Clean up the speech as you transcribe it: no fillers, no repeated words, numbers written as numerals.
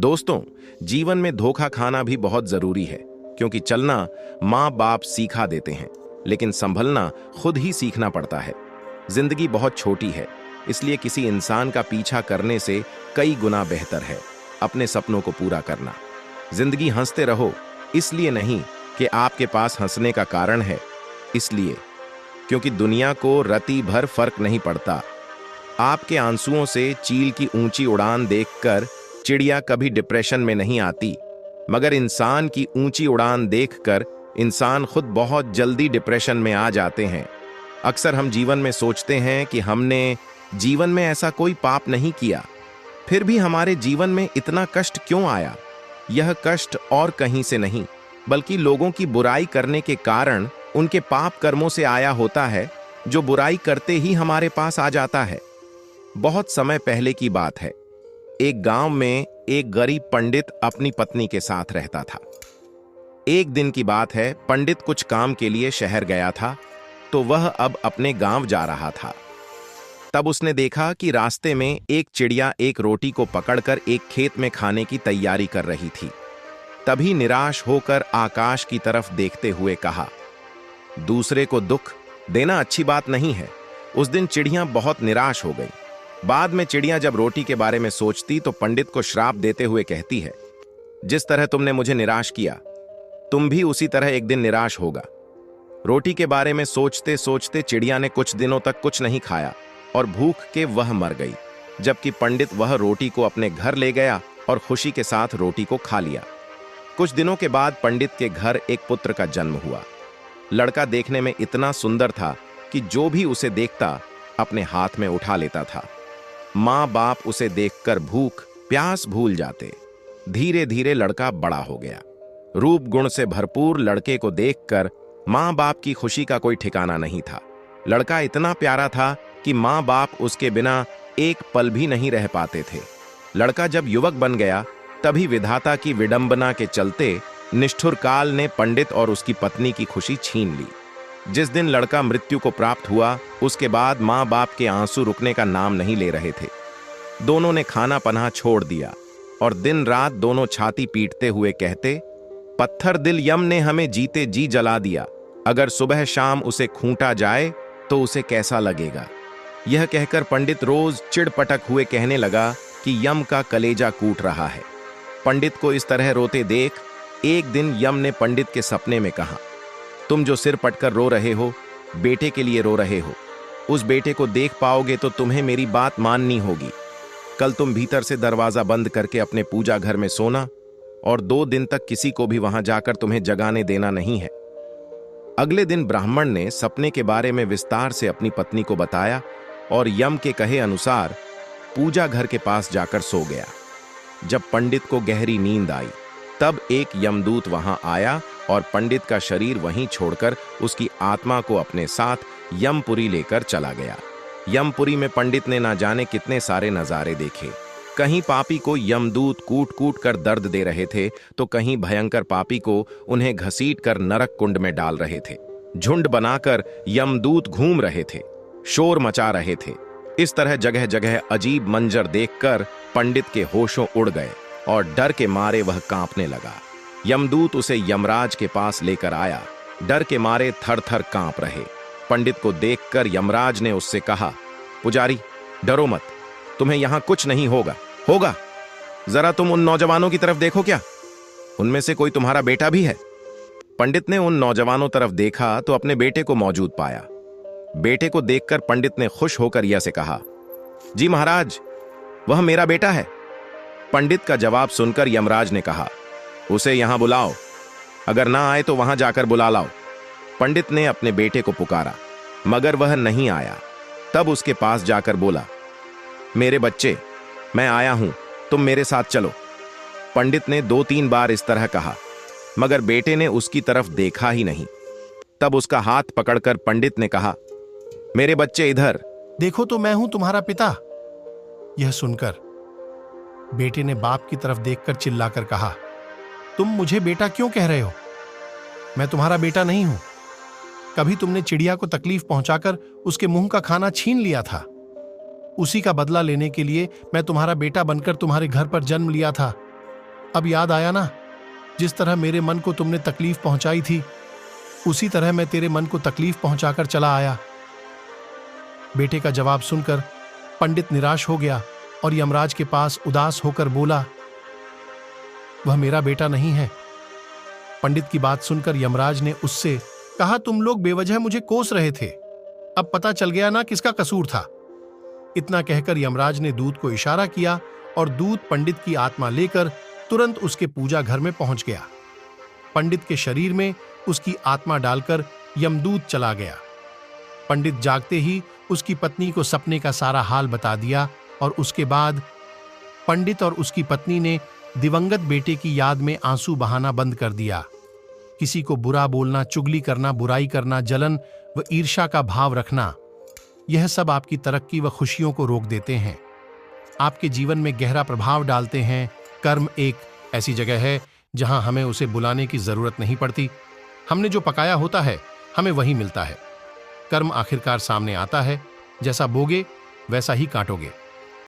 दोस्तों, जीवन में धोखा खाना भी बहुत जरूरी है, क्योंकि चलना माँ बाप सिखा देते हैं, लेकिन संभलना खुद ही सीखना पड़ता है। जिंदगी बहुत छोटी है, इसलिए किसी इंसान का पीछा करने से कई गुना बेहतर है अपने सपनों को पूरा करना। जिंदगी हंसते रहो, इसलिए नहीं कि आपके पास हंसने का कारण है, इसलिए क्योंकि दुनिया को रत्ती भर फर्क नहीं पड़ता। आपके आंसुओं से चील की ऊंची उड़ान देखकर चिड़िया कभी डिप्रेशन में नहीं आती, मगर इंसान की ऊंची उड़ान देखकर इंसान खुद बहुत जल्दी डिप्रेशन में आ जाते हैं। अक्सर हम जीवन में सोचते हैं कि हमने जीवन में ऐसा कोई पाप नहीं किया, फिर भी हमारे जीवन में इतना कष्ट क्यों आया। यह कष्ट और कहीं से नहीं, बल्कि लोगों की बुराई करने के कारण उनके पाप कर्मों से आया होता है, जो बुराई करते ही हमारे पास आ जाता है। बहुत समय पहले की बात है। एक गांव में एक गरीब पंडित अपनी पत्नी के साथ रहता था। एक दिन की बात है, पंडित कुछ काम के लिए शहर गया था, तो वह अब अपने गांव जा रहा था। तब उसने देखा कि रास्ते में एक चिड़िया एक रोटी को पकड़कर एक खेत में खाने की तैयारी कर रही थी। तभी निराश होकर आकाश की तरफ देखते हुए कहा, दूसरे को दुख देना अच्छी बात नहीं है। उस दिन चिड़िया बहुत निराश हो गई। बाद में चिड़िया जब रोटी के बारे में सोचती तो पंडित को श्राप देते हुए कहती है, जिस तरह तुमने मुझे निराश किया, तुम भी उसी तरह एक दिन निराश होगा। रोटी के बारे में सोचते सोचते चिड़िया ने कुछ दिनों तक कुछ नहीं खाया और भूख के वह मर गई, जबकि पंडित वह रोटी को अपने घर ले गया और खुशी के साथ रोटी को खा लिया। कुछ दिनों के बाद पंडित के घर एक पुत्र का जन्म हुआ। लड़का देखने में इतना सुंदर था कि जो भी उसे देखता अपने हाथ में उठा लेता था। माँ बाप उसे देखकर भूख प्यास भूल जाते। धीरे धीरे लड़का बड़ा हो गया। रूप गुण से भरपूर लड़के को देखकर माँ बाप की खुशी का कोई ठिकाना नहीं था। लड़का इतना प्यारा था कि माँ बाप उसके बिना एक पल भी नहीं रह पाते थे। लड़का जब युवक बन गया, तभी विधाता की विडंबना के चलते निष्ठुर काल ने पंडित और उसकी पत्नी की खुशी छीन ली। जिस दिन लड़का मृत्यु को प्राप्त हुआ, उसके बाद माँ बाप के आंसू रुकने का नाम नहीं ले रहे थे। दोनों ने खाना पनाह छोड़ दिया और दिन रात दोनों छाती पीटते हुए कहते, पत्थर दिल यम ने हमें जीते जी जला दिया, अगर सुबह शाम उसे खूंटा जाए तो उसे कैसा लगेगा। यह कहकर पंडित रोज चिड़पटक हुए कहने लगा कि यम का कलेजा कूट रहा है। पंडित को इस तरह रोते देख एक दिन यम ने पंडित के सपने में कहा, तुम जो सिर पटकर रो रहे हो, बेटे के लिए रो रहे हो। उस बेटे को देख पाओगे तो तुम्हें मेरी बात माननी होगी। कल तुम भीतर से दरवाजा बंद करके अपने पूजा घर में सोना और 2 दिन तक किसी को भी वहां जाकर तुम्हें जगाने देना नहीं है। अगले दिन ब्राह्मण ने सपने के बारे में विस्तार से अपनी पत्नी को बताया और यम के कहे अनुसार पूजा घर के पास जाकर सो गया। जब पंडित को गहरी नींद आई, तब एक यमदूत वहां आया और पंडित का शरीर वहीं छोड़कर उसकी आत्मा को अपने साथ यमपुरी लेकर चला गया। यमपुरी में पंडित ने ना जाने कितने सारे नजारे देखे। कहीं पापी को यमदूत कूट कूट कर दर्द दे रहे थे, तो कहीं भयंकर पापी को उन्हें घसीट कर नरक कुंड में डाल रहे थे। झुंड बनाकर यमदूत घूम रहे थे, शोर मचा रहे थे। इस तरह जगह जगह अजीब मंजर देखकर पंडित के होशों उड़ गए और डर के मारे वह कांपने लगा। यमदूत उसे यमराज के पास लेकर आया। डर के मारे थर थर कांप रहे। पंडित को देखकर यमराज ने उससे कहा, पुजारी डरो मत, तुम्हें यहां कुछ नहीं होगा। जरा तुम उन नौजवानों की तरफ देखो, क्या उनमें से कोई तुम्हारा बेटा भी है। पंडित ने उन नौजवानों तरफ देखा तो अपने बेटे को मौजूद पाया। बेटे को देखकर पंडित ने खुश होकर यह से कहा, जी महाराज, वह मेरा बेटा है। पंडित का जवाब सुनकर यमराज ने कहा, उसे यहां बुलाओ, अगर ना आए तो वहां जाकर बुला लाओ। पंडित ने अपने बेटे को पुकारा, मगर वह नहीं आया। तब उसके पास जाकर बोला, मेरे बच्चे, मैं आया हूं, तुम मेरे साथ चलो। पंडित ने 2-3 बार इस तरह कहा, मगर बेटे ने उसकी तरफ देखा ही नहीं। तब उसका हाथ पकड़कर पंडित ने कहा, मेरे बच्चे इधर देखो तो मैं हूं तुम्हारा पिता। यह सुनकर बेटे ने बाप की तरफ देखकर चिल्लाकर कहा, तुम मुझे बेटा क्यों कह रहे हो? मैं तुम्हारा बेटा नहीं हूं। कभी तुमने चिड़िया को तकलीफ पहुंचाकर उसके मुंह का खाना छीन लिया था। उसी का बदला लेने के लिए मैं तुम्हारा बेटा बनकर तुम्हारे घर पर जन्म लिया था। अब याद आया ना, जिस तरह मेरे मन को तुमने तकलीफ पहुंचाई थी, उसी तरह मैं तेरे मन को तकलीफ पहुंचाकर चला आया। बेटे का जवाब सुनकर पंडित निराश हो गया और यमराज के पास उदास होकर बोला, वह मेरा बेटा नहीं है। पंडित की बात सुनकर यमराज ने उससे कहा, तुम लोग बेवजह मुझे कोस रहे थे, अब पता चल गया ना किसका कसूर था। इतना कहकर यमराज ने दूत को इशारा किया और दूत पंडित की आत्मा लेकर तुरंत उसके पूजा घर में पहुंच गया। पंडित के शरीर में उसकी आत्मा डालकर यमदूत चला गया। पंडित जागते ही उसकी पत्नी को सपने का सारा हाल बता दिया और उसके बाद पंडित और उसकी पत्नी ने दिवंगत बेटे की याद में आंसू बहाना बंद कर दिया। किसी को बुरा बोलना, चुगली करना, बुराई करना, जलन व ईर्ष्या का भाव रखना, यह सब आपकी तरक्की व खुशियों को रोक देते हैं, आपके जीवन में गहरा प्रभाव डालते हैं। कर्म एक ऐसी जगह है जहां हमें उसे बुलाने की जरूरत नहीं पड़ती। हमने जो पकाया होता है हमें वही मिलता है। कर्म आखिरकार सामने आता है, जैसा बोगे वैसा ही काटोगे।